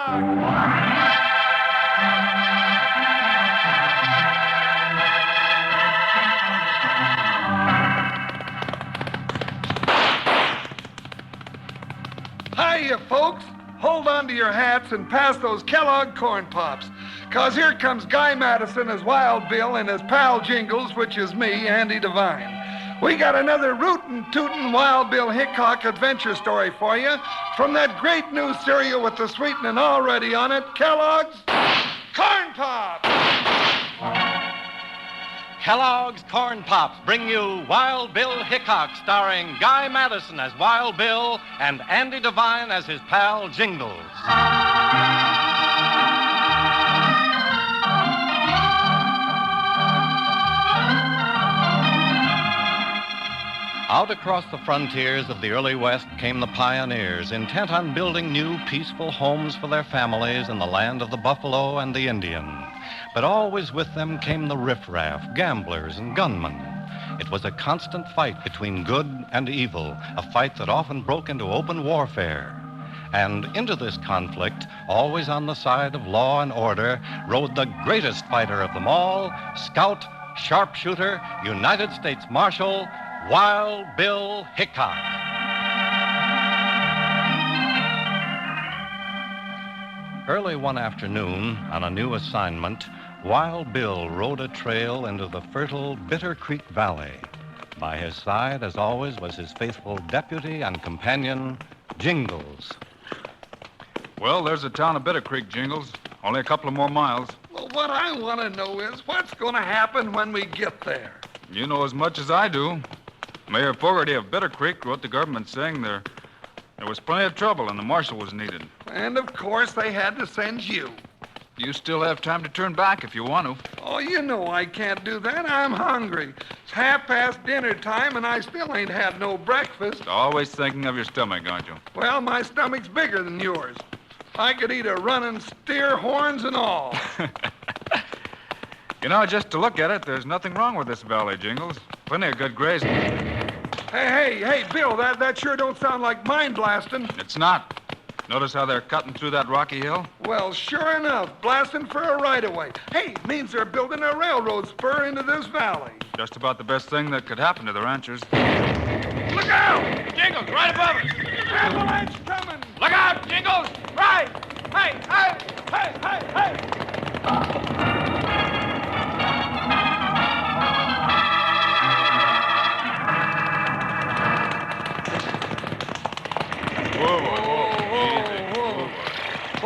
Hickok! Hiya, folks. Hold on to your hats and pass those Kellogg Corn Pops. 'Cause here comes Guy Madison as Wild Bill and his pal Jingles, which is me, Andy Devine. We got another rootin' tootin' Wild Bill Hickok adventure story for you from that great new cereal with the sweetening already on it, Kellogg's Corn Pops. Kellogg's Corn Pops bring you Wild Bill Hickok, starring Guy Madison as Wild Bill and Andy Devine as his pal Jingles. Out across the frontiers of the early West came the pioneers, intent on building new, peaceful homes for their families in the land of the buffalo and the Indian. But always with them came the riffraff, gamblers, and gunmen. It was a constant fight between good and evil, a fight that often broke into open warfare. And into this conflict, always on the side of law and order, rode the greatest fighter of them all, scout, sharpshooter, United States Marshal, Wild Bill Hickok. Early one afternoon, on a new assignment, Wild Bill rode a trail into the fertile Bitter Creek Valley. By his side, as always, was his faithful deputy and companion, Jingles. Well, there's the town of Bitter Creek, Jingles. Only a couple of more miles. Well, what I want to know is what's going to happen when we get there. You know as much as I do. Mayor Fogarty of Bitter Creek wrote the government saying there was plenty of trouble and the marshal was needed. And, of course, they had to send you. You still have time to turn back if you want to. Oh, you know I can't do that. I'm hungry. It's 1:30 dinner time, and I still ain't had no breakfast. Always thinking of your stomach, aren't you? Well, my stomach's bigger than yours. I could eat a running steer, horns and all. You know, just to look at it, there's nothing wrong with this valley, Jingles. Plenty of good grazing. Hey, Bill, that sure don't sound like mine blasting. It's not. Notice how they're cutting through that rocky hill? Well, sure enough, blasting for a right-of-way. Hey, it means they're building a railroad spur into this valley. Just about the best thing that could happen to the ranchers. Look out! Jingles, right above us! Avalanche coming! Look out, Jingles! Right! Hey!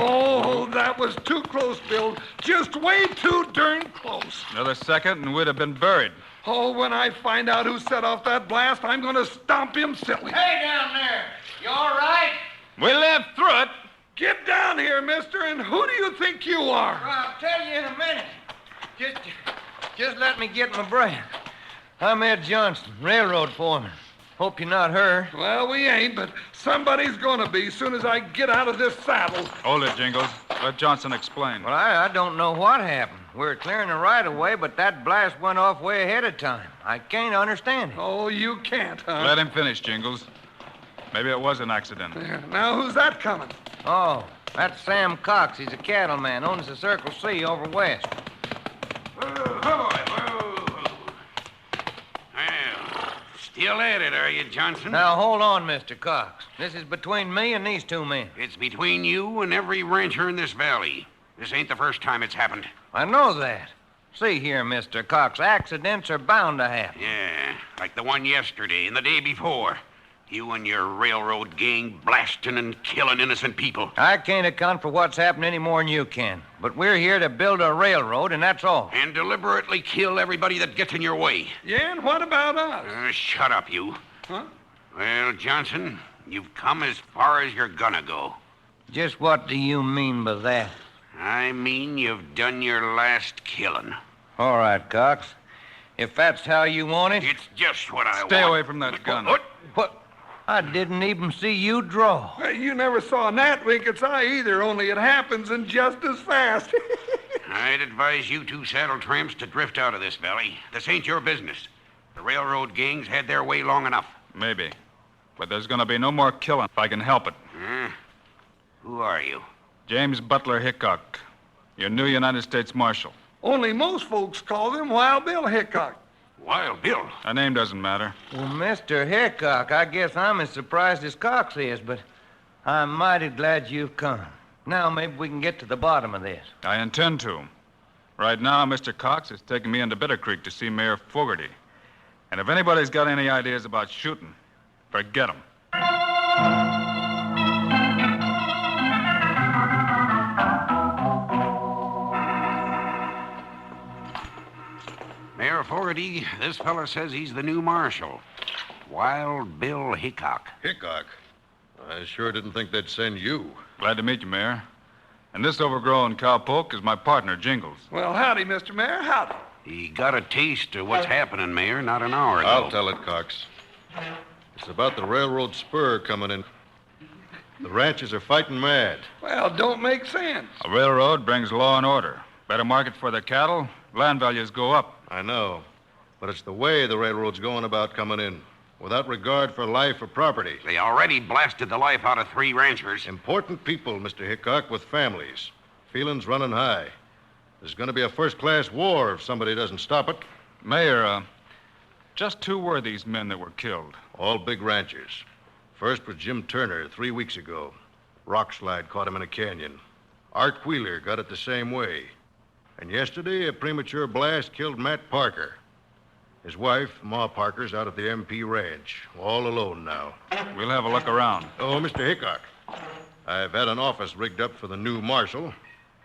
Oh, that was too close, Bill. Just way too darn close. Another second and we'd have been buried. Oh, when I find out who set off that blast, I'm going to stomp him silly. Hey, down there. You all right? We lived through it. Get down here, mister, and who do you think you are? Well, I'll tell you in a minute. Just let me get my breath. I'm Ed Johnson, railroad foreman. Hope you're not her. Well, we ain't, but somebody's going to be soon as I get out of this saddle. Hold it, Jingles. Let Johnson explain. Well, I don't know what happened. We're clearing the right-of-way, but that blast went off way ahead of time. I can't understand it. Oh, you can't, huh? Let him finish, Jingles. Maybe it was an accident. Yeah, now, who's that coming? Oh, that's Sam Cox. He's a cattleman. Owns the Circle C over west. Still at it, are you, Johnson? Now, hold on, Mr. Cox. This is between me and these two men. It's between you and every rancher in this valley. This ain't the first time it's happened. I know that. See here, Mr. Cox, accidents are bound to happen. Yeah, like the one yesterday and the day before. You and your railroad gang blasting and killing innocent people. I can't account for what's happened any more than you can. But we're here to build a railroad, and that's all. And deliberately kill everybody that gets in your way. Yeah, and what about us? Shut up, you. Huh? Well, Johnson, you've come as far as you're gonna go. Just what do you mean by that? I mean you've done your last killing. All right, Cox. If that's how you want it. It's just what I want. Stay away from that gun. What? I didn't even see you draw. Hey, you never saw a gnat wink its eye either, only it happens and just as fast. I'd advise you two saddle tramps to drift out of this valley. This ain't your business. The railroad gangs had their way long enough. Maybe. But there's going to be no more killing if I can help it. Who are you? James Butler Hickok, your new United States Marshal. Only most folks call him Wild Bill Hickok. Wild Bill? A name doesn't matter. Well, Mr. Hickok, I guess I'm as surprised as Cox is, but I'm mighty glad you've come. Now maybe we can get to the bottom of this. I intend to. Right now, Mr. Cox is taking me into Bitter Creek to see Mayor Fogarty. And if anybody's got any ideas about shooting, forget them. Mayor Fogarty, this fella says he's the new marshal. Wild Bill Hickok. Hickok? I sure didn't think they'd send you. Glad to meet you, Mayor. And this overgrown cowpoke is my partner, Jingles. Well, howdy, Mr. Mayor, howdy. He got a taste of what's happening, Mayor, not an hour ago. I'll tell it, Cox. It's about the railroad spur coming in. The ranchers are fighting mad. Well, don't make sense. A railroad brings law and order. Better market for the cattle, land values go up. I know. But it's the way the railroad's going about coming in, without regard for life or property. They already blasted the life out of 3 ranchers. Important people, Mr. Hickok, with families. Feelings running high. There's going to be a first-class war if somebody doesn't stop it. Mayor, just who were these men that were killed? All big ranchers. First was Jim Turner 3 weeks ago. Rock slide caught him in a canyon. Art Wheeler got it the same way. And yesterday, a premature blast killed Matt Parker. His wife, Ma Parker's out at the MP Ranch, all alone now. We'll have a look around. Oh, Mr. Hickok, I've had an office rigged up for the new marshal.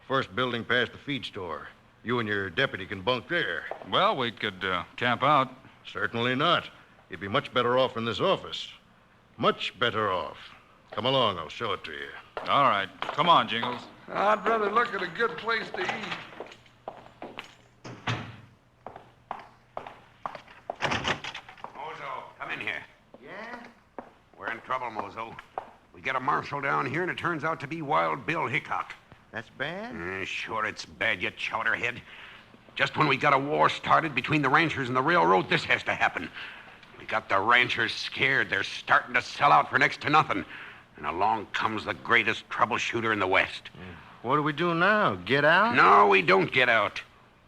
First building past the feed store. You and your deputy can bunk there. Well, we could camp out. Certainly not. You'd be much better off in this office. Much better off. Come along, I'll show it to you. All right. Come on, Jingles. I'd rather look at a good place to eat. Come in here. Yeah? We're in trouble, Mozo. We get a marshal down here, and it turns out to be Wild Bill Hickok. That's bad? Sure, it's bad, you chowderhead. Just when we got a war started between the ranchers and the railroad, this has to happen. We got the ranchers scared. They're starting to sell out for next to nothing. And along comes the greatest troubleshooter in the West. What do we do now? Get out? No, we don't get out.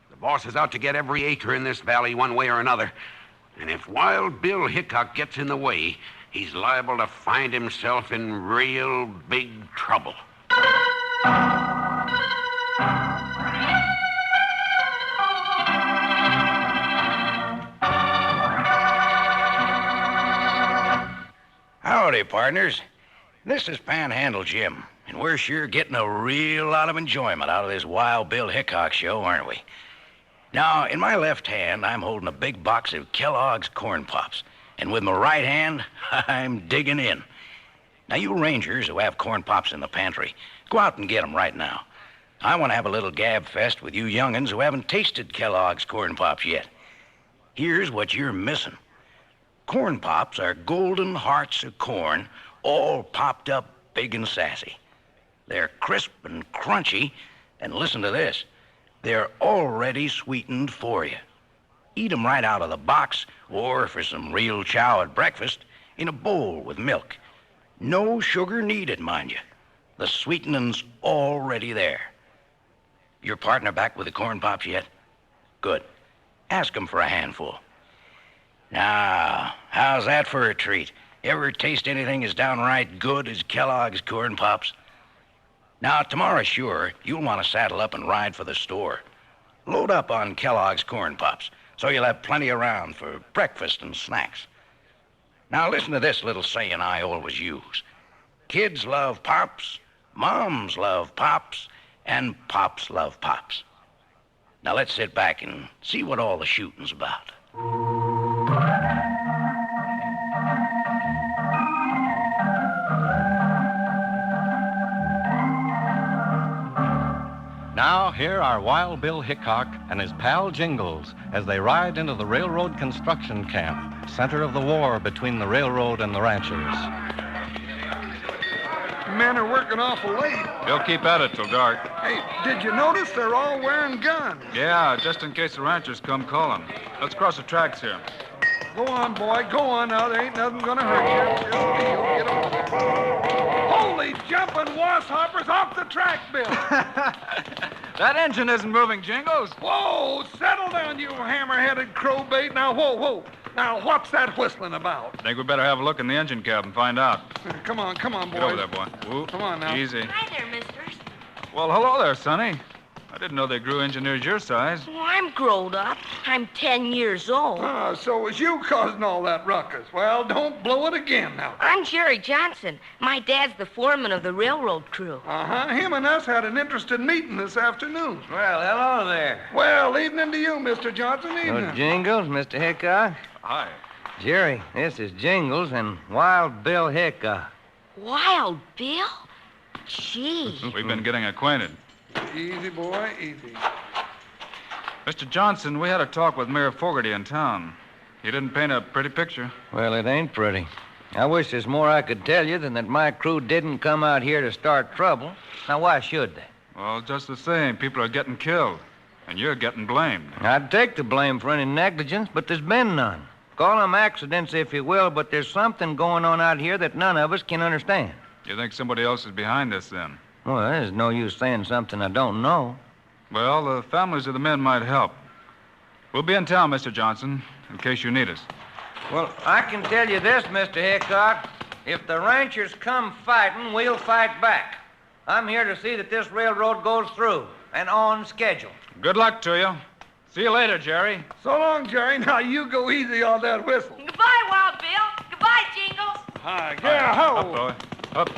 The boss is out to get every acre in this valley one way or another. And if Wild Bill Hickok gets in the way, he's liable to find himself in real big trouble. Howdy, partners. This is Panhandle Jim, and we're sure getting a real lot of enjoyment out of this Wild Bill Hickok show, aren't we? Now, in my left hand, I'm holding a big box of Kellogg's Corn Pops, and with my right hand, I'm digging in. Now, you rangers who have Corn Pops in the pantry, go out and get 'em right now. I want to have a little gab fest with you young'uns who haven't tasted Kellogg's Corn Pops yet. Here's what you're missing. Corn Pops are golden hearts of corn, all popped up big and sassy. They're crisp and crunchy, and listen to this. They're already sweetened for you. Eat 'em right out of the box, or for some real chow at breakfast, in a bowl with milk. No sugar needed, mind you. The sweetening's already there. Your partner back with the Corn Pops yet? Good. Ask him for a handful. Now, how's that for a treat? Ever taste anything as downright good as Kellogg's Corn Pops? Now, tomorrow, sure, you'll want to saddle up and ride for the store. Load up on Kellogg's Corn Pops, so you'll have plenty around for breakfast and snacks. Now, listen to this little saying I always use. Kids love Pops, moms love Pops, and Pops love Pops. Now, let's sit back and see what all the shooting's about. Now, here are Wild Bill Hickok and his pal Jingles as they ride into the railroad construction camp, center of the war between the railroad and the ranchers. Men are working awful late. They'll keep at it till dark. Hey, did you notice they're all wearing guns? Yeah, just in case the ranchers come calling. Let's cross the tracks here. Go on, boy. Go on now. There ain't nothing gonna hurt you. Just steal. Get over there. Holy jump hopping wasshoppers off the track, Bill. That engine isn't moving, Jingles. Whoa, settle down, you hammer-headed crowbait. Now, whoa. Now, what's that whistling about? Think we better have a look in the engine cab and find out. Come on, boys. Get over there, boy. Ooh, Come on now. Easy. Hi there, misters. Well, hello there, Sonny. I didn't know they grew engineers your size. Well, I'm grown up. I'm 10 years old. So it was you causing all that ruckus. Well, don't blow it again now. I'm Jerry Johnson. My dad's the foreman of the railroad crew. Him and us had an interesting meeting this afternoon. Well, hello there. Well, evening to you, Mr. Johnson, evening. Jingles, Mr. Hickok. Hi. Jerry, this is Jingles and Wild Bill Hickok. Wild Bill? Gee. We've been getting acquainted. Easy, boy, easy. Mr. Johnson, we had a talk with Mayor Fogarty in town. He didn't paint a pretty picture. Well, it ain't pretty. I wish there's more I could tell you than that my crew didn't come out here to start trouble. Now, why should they? Well, just the same, people are getting killed, and you're getting blamed. I'd take the blame for any negligence, but there's been none. Call them accidents if you will, but there's something going on out here that none of us can understand. You think somebody else is behind this, then? Well, there's no use saying something I don't know. Well, the families of the men might help. We'll be in town, Mr. Johnson, in case you need us. Well, I can tell you this, Mr. Hickok. If the ranchers come fighting, we'll fight back. I'm here to see that this railroad goes through and on schedule. Good luck to you. See you later, Jerry. So long, Jerry. Now, you go easy on that whistle. Goodbye, Wild Bill. Goodbye, Jingles. Hi, yeah, ho. Up, boy. Up.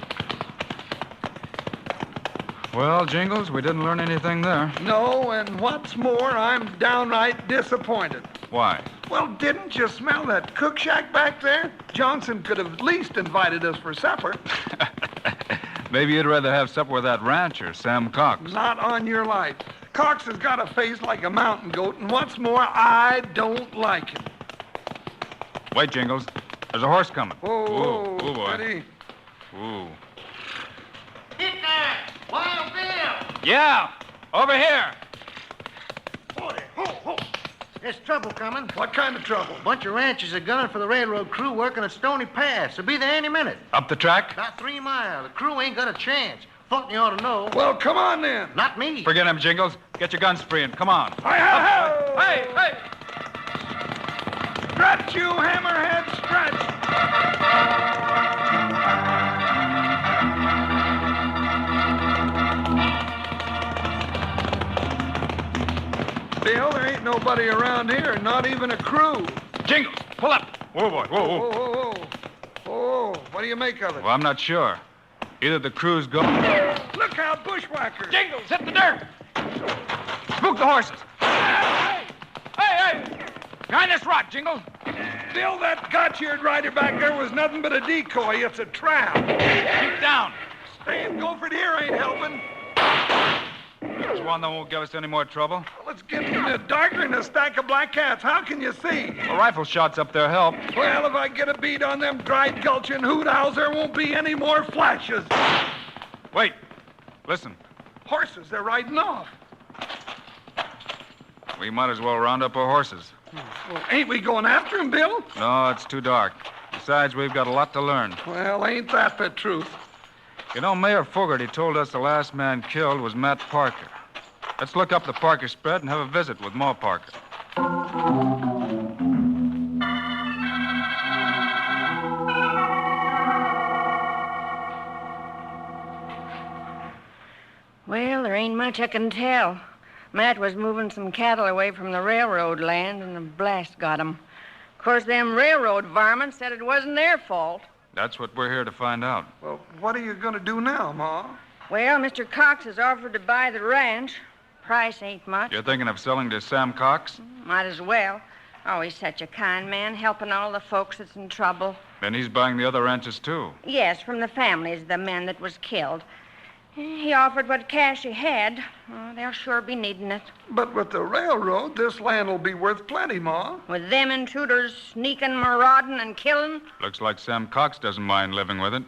Well, Jingles, we didn't learn anything there. No, and what's more, I'm downright disappointed. Why? Well, didn't you smell that cook shack back there? Johnson could have at least invited us for supper. Maybe you'd rather have supper with that rancher, Sam Cox. Not on your life. Cox has got a face like a mountain goat, and what's more, I don't like him. Wait, Jingles. There's a horse coming. Oh, ooh, boy. Steady. Ooh. Hickok! Wild Bill! Yeah, over here. Boy, ho! There's trouble coming. What kind of trouble? A bunch of ranchers are gunning for the railroad crew working at Stony Pass. They'll be there any minute. Up the track? About 3 miles. The crew ain't got a chance. Thought you ought to know. Well, come on then. Not me. Forget him, Jingles. Get your guns free and come on. Hey! Hey! Stretch, you hammerhead, stretch! Bill, there ain't nobody around here, not even a crew. Jingles, pull up. Whoa, boy. Whoa. Oh, what do you make of it? Well, I'm not sure. Either the crew's gone. Look out, bushwhackers! Jingles, hit the dirt. Spook the horses. Hey! Behind this rock, Jingles. Bill, that got-eared rider back there was nothing but a decoy. It's a trap. Keep down. Staying Gopher here ain't helping. There's one that won't give us any more trouble. Well, it's getting darker than a stack of black cats. How can you see? A rifle shots up there help. Well, if I get a bead on them dried gulch and hoot owls, there won't be any more flashes. Wait. Listen. Horses, they're riding off. We might as well round up our horses. Well, ain't we going after them, Bill? No, it's too dark. Besides, we've got a lot to learn. Well, ain't that the truth? You know, Mayor Fogarty told us the last man killed was Matt Parker. Let's look up the Parker spread and have a visit with Ma Parker. Well, there ain't much I can tell. Matt was moving some cattle away from the railroad land, and a blast got 'em. Of course, them railroad varmints said it wasn't their fault. That's what we're here to find out. Well, what are you going to do now, Ma? Well, Mr. Cox has offered to buy the ranch. Price ain't much. You're thinking of selling to Sam Cox? Might as well. Oh, he's such a kind man, helping all the folks that's in trouble. Then he's buying the other ranches, too. Yes, from the families of the men that was killed. He offered what cash he had. Oh, they'll sure be needing it. But with the railroad, this land will be worth plenty, Ma. With them intruders sneaking, marauding, and killing. Looks like Sam Cox doesn't mind living with it.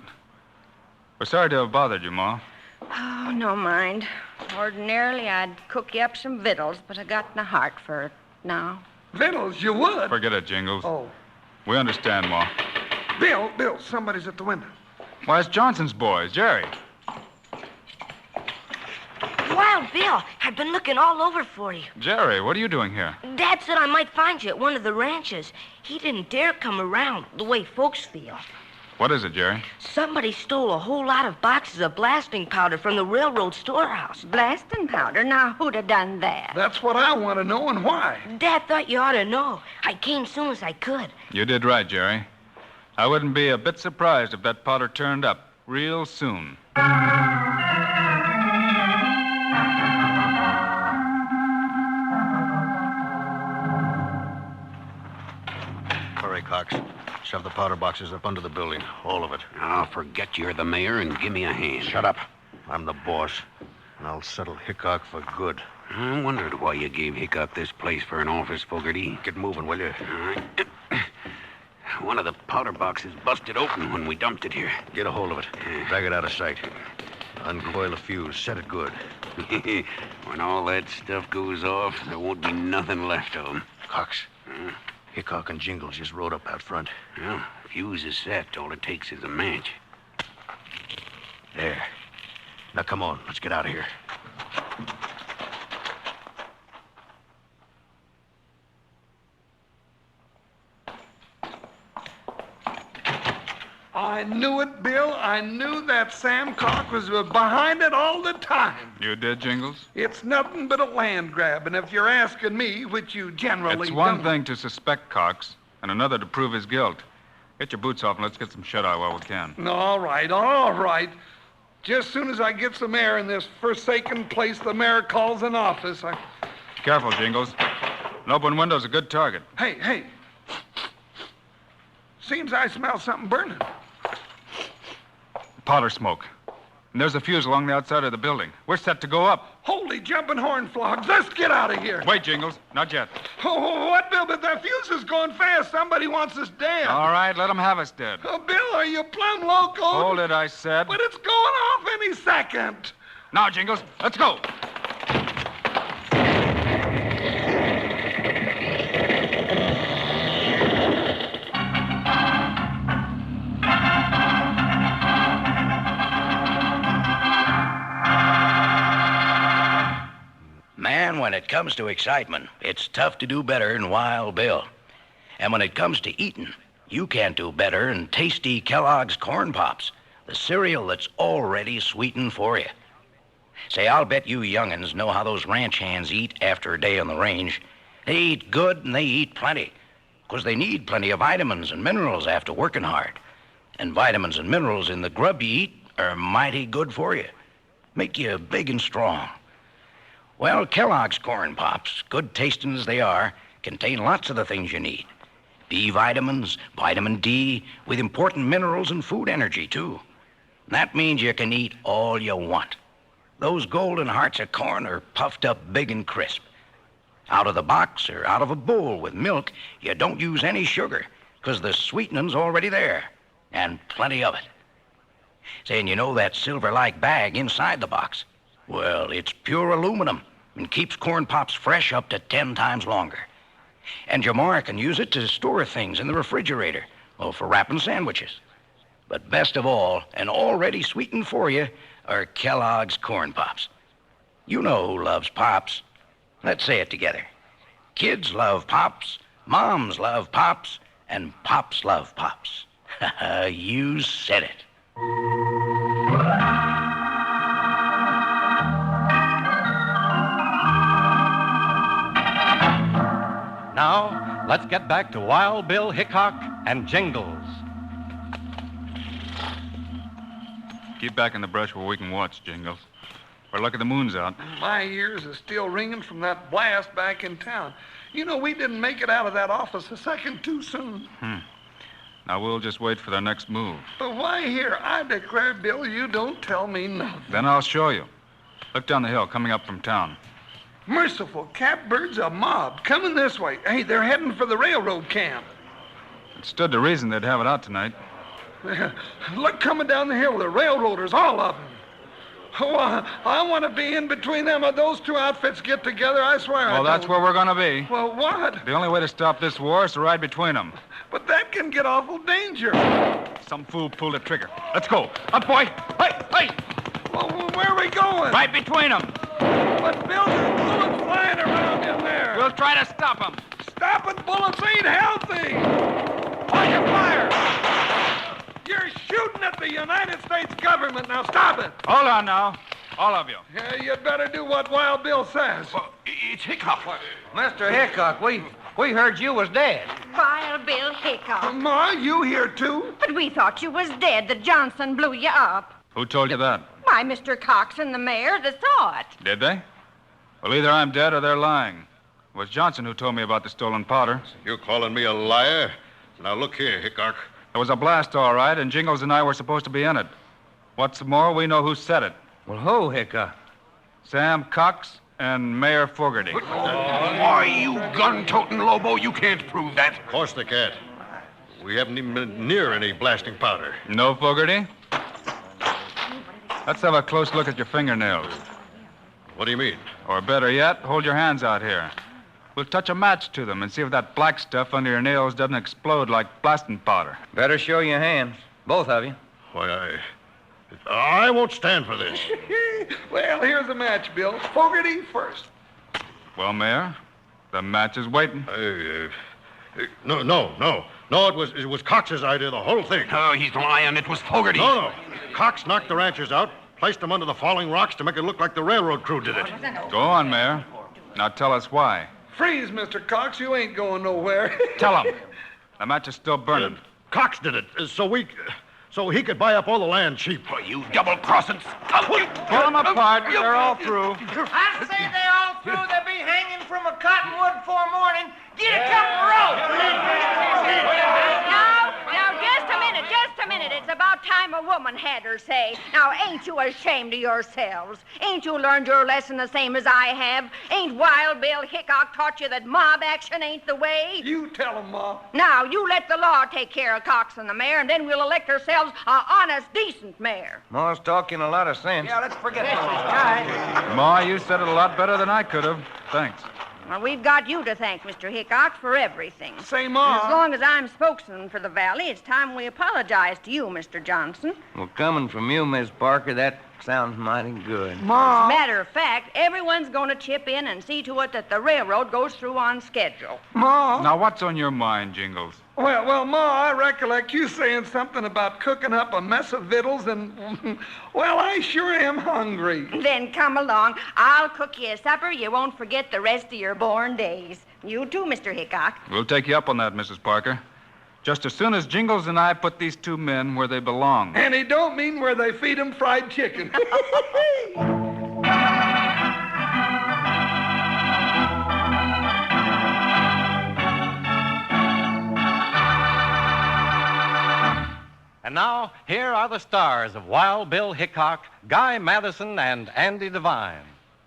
We're sorry to have bothered you, Ma. Oh, no mind. Ordinarily, I'd cook you up some victuals, but I got no heart for it now. Victuals, you would? Forget it, Jingles. Oh. We understand, Ma. Bill, somebody's at the window. Why, it's Johnson's boys, Jerry. Wild Bill, I've been looking all over for you. Jerry, what are you doing here? Dad said I might find you at one of the ranches. He didn't dare come around the way folks feel. What is it, Jerry? Somebody stole a whole lot of boxes of blasting powder from the railroad storehouse. Blasting powder? Now, who'd have done that? That's what I want to know and why. Dad thought you ought to know. I came soon as I could. You did right, Jerry. I wouldn't be a bit surprised if that powder turned up real soon. Hurry, Cox. Shove the powder boxes up under the building. All of it. I'll forget you're the mayor and give me a hand. Shut up. I'm the boss. And I'll settle Hickok for good. I wondered why you gave Hickok this place for an office, Fogarty. Get moving, will you? All right. One of the powder boxes busted open when we dumped it here. Get a hold of it. Drag it out of sight. Uncoil the fuse. Set it good. When all that stuff goes off, there won't be nothing left of them. Cox. Hickok and Jingles just rode up out front. Well, fuse is set. All it takes is a match. There. Now, come on. Let's get out of here. I knew it, Bill. I knew that Sam Cock was behind it all the time. You did, Jingles? It's nothing but a land grab, and if you're asking me, which you generally It's one don't... thing to suspect Cox, and another to prove his guilt. Get your boots off and let's get some shut-eye while we can. All right, all right. Just as soon as I get some air in this forsaken place the mayor calls an office, I... Careful, Jingles. An open window's a good target. Hey. Seems I smell something burning. Powder smoke. And there's a fuse along the outside of the building. We're set to go up. Holy jumping horn flogs. Let's get out of here. Wait, Jingles. Not yet. Oh, what, Bill? But that fuse is going fast. Somebody wants us dead. All right, let them have us dead. Oh, Bill, are you plumb loco? Hold it, I said. But it's going off any second. Now, Jingles, let's go. Man, when it comes to excitement, it's tough to do better than Wild Bill. And when it comes to eating, you can't do better than tasty Kellogg's Corn Pops, the cereal that's already sweetened for you. Say, I'll bet you young'uns know how those ranch hands eat after a day on the range. They eat good and they eat plenty, 'cause they need plenty of vitamins and minerals after working hard. And vitamins and minerals in the grub you eat are mighty good for you. Make you big and strong. Well, Kellogg's Corn Pops, good tasting as they are, contain lots of the things you need. B vitamins, vitamin D, with important minerals and food energy, too. That means you can eat all you want. Those golden hearts of corn are puffed up big and crisp. Out of the box or out of a bowl with milk, you don't use any sugar, 'cause the sweetening's already there, and plenty of it. Saying, you know that silver-like bag inside the box? Well, it's pure aluminum and keeps Corn Pops fresh up to 10 times longer. And your ma can use it to store things in the refrigerator or for wrapping sandwiches. But best of all, and already sweetened for you, are Kellogg's Corn Pops. You know who loves Pops. Let's say it together. Kids love Pops, moms love Pops, and Pops love Pops. You said it. Now, let's get back to Wild Bill Hickok and Jingles. Keep back in the brush where we can watch, Jingles. We're lucky the moon's out. My ears are still ringing from that blast back in town. You know, we didn't make it out of that office a second too soon. Now, we'll just wait for their next move. But why here? I declare, Bill, you don't tell me nothing. Then I'll show you. Look down the hill, coming up from town. Merciful catbirds, a mob coming this way. Hey, they're heading for the railroad camp. It stood to reason they'd have it out tonight. Look, coming down the hill, the railroaders, all of them. Oh, I want to be in between them. Those two outfits get together, I swear. Well, that's where we're going to be. Well, what? The only way to stop this war is to ride between them. But that can get awful dangerous. Some fool pulled a trigger. Let's go. Up, boy. Hey! Well, where are we going? Right between them. But, Bill, there's bullets flying around in there. We'll try to stop them. Stopping bullets ain't healthy. Fire, fire! You're shooting at the United States government. Now stop it. Hold on now, all of you. Yeah, you'd better do what Wild Bill says. It's Hickok. Mr. Hickok, we heard you was dead. Wild Bill Hickok. Ma, you here too? But we thought you was dead. The Johnson blew you up. Who told you that? Why, Mr. Cox and the mayor, they saw it. Did they? Well, either I'm dead or they're lying. It was Johnson who told me about the stolen powder. You're calling me a liar? Now, look here, Hickok. There was a blast, all right, and Jingles and I were supposed to be in it. What's more, we know who said it. Well, who, Hickok? Sam Cox and Mayor Fogarty. Why, you gun-toting Lobo, you can't prove that. Of course they can't. We haven't even been near any blasting powder. No, Fogarty? Let's have a close look at your fingernails. What do you mean? Or better yet, hold your hands out here. We'll touch a match to them and see if that black stuff under your nails doesn't explode like blasting powder. Better show your hands, both of you. Why, I won't stand for this. Well, here's a match, Bill. Fogarty first. Well, Mayor, the match is waiting. No. It was Cox's idea, the whole thing. Oh, he's lying. It was Fogarty. No. Cox knocked the ranchers out, placed them under the falling rocks to make it look like the railroad crew did it. Go on, Mayor. Now tell us why. Freeze, Mr. Cox. You ain't going nowhere. Tell him. The match is still burning. Cox did it, so he could buy up all the land cheap. Oh, you double-crossing skunk. Pull them apart. They're all through. I say they're all through. They'll be hanging from a cottonwood before morning. Get a couple ropes. Now, just a minute. It's about time a woman had her say. Now, ain't you ashamed of yourselves? Ain't you learned your lesson the same as I have? Ain't Wild Bill Hickok taught you that mob action ain't the way? You tell him, Ma. Now, you let the law take care of Cox and the mayor, and then we'll elect ourselves a honest, decent mayor. Ma's talking a lot of sense. Yeah, let's forget this guy. Ma, you said it a lot better than I could have. Thanks. Well, we've got you to thank, Mr. Hickok, for everything. Say, Ma. As long as I'm spokesman for the valley, it's time we apologize to you, Mr. Johnson. Well, coming from you, Miss Parker, that sounds mighty good. As Ma. a matter of fact, everyone's going to chip in and see to it that the railroad goes through on schedule. Ma. Now, what's on your mind, Jingles? Well, Ma, I recollect you saying something about cooking up a mess of victuals, and, well, I sure am hungry. Then come along. I'll cook you a supper you won't forget the rest of your born days. You too, Mr. Hickok. We'll take you up on that, Mrs. Parker. Just as soon as Jingles and I put these two men where they belong. And he don't mean where they feed him fried chicken. And now, here are the stars of Wild Bill Hickok, Guy Madison, and Andy Devine.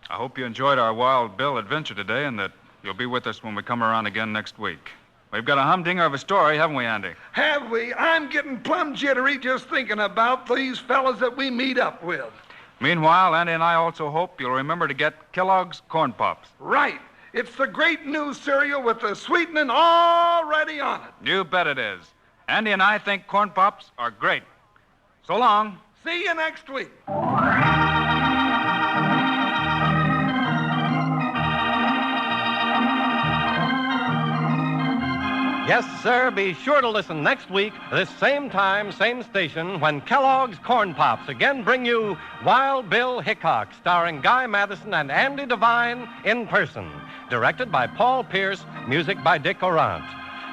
I hope you enjoyed our Wild Bill adventure today and that you'll be with us when we come around again next week. We've got a humdinger of a story, haven't we, Andy? Have we? I'm getting plumb jittery just thinking about these fellas that we meet up with. Meanwhile, Andy and I also hope you'll remember to get Kellogg's Corn Pops. Right. It's the great new cereal with the sweetening already on it. You bet it is. Andy and I think Corn Pops are great. So long. See you next week. Yes, sir, be sure to listen next week, this same time, same station, when Kellogg's Corn Pops again bring you Wild Bill Hickok, starring Guy Madison and Andy Devine in person. Directed by Paul Pierce, music by Dick Orant.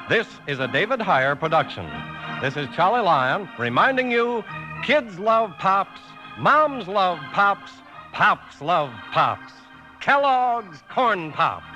This is a David Heyer production. This is Charlie Lyon reminding you, kids love Pops, moms love Pops, Pops love Pops. Kellogg's Corn Pops.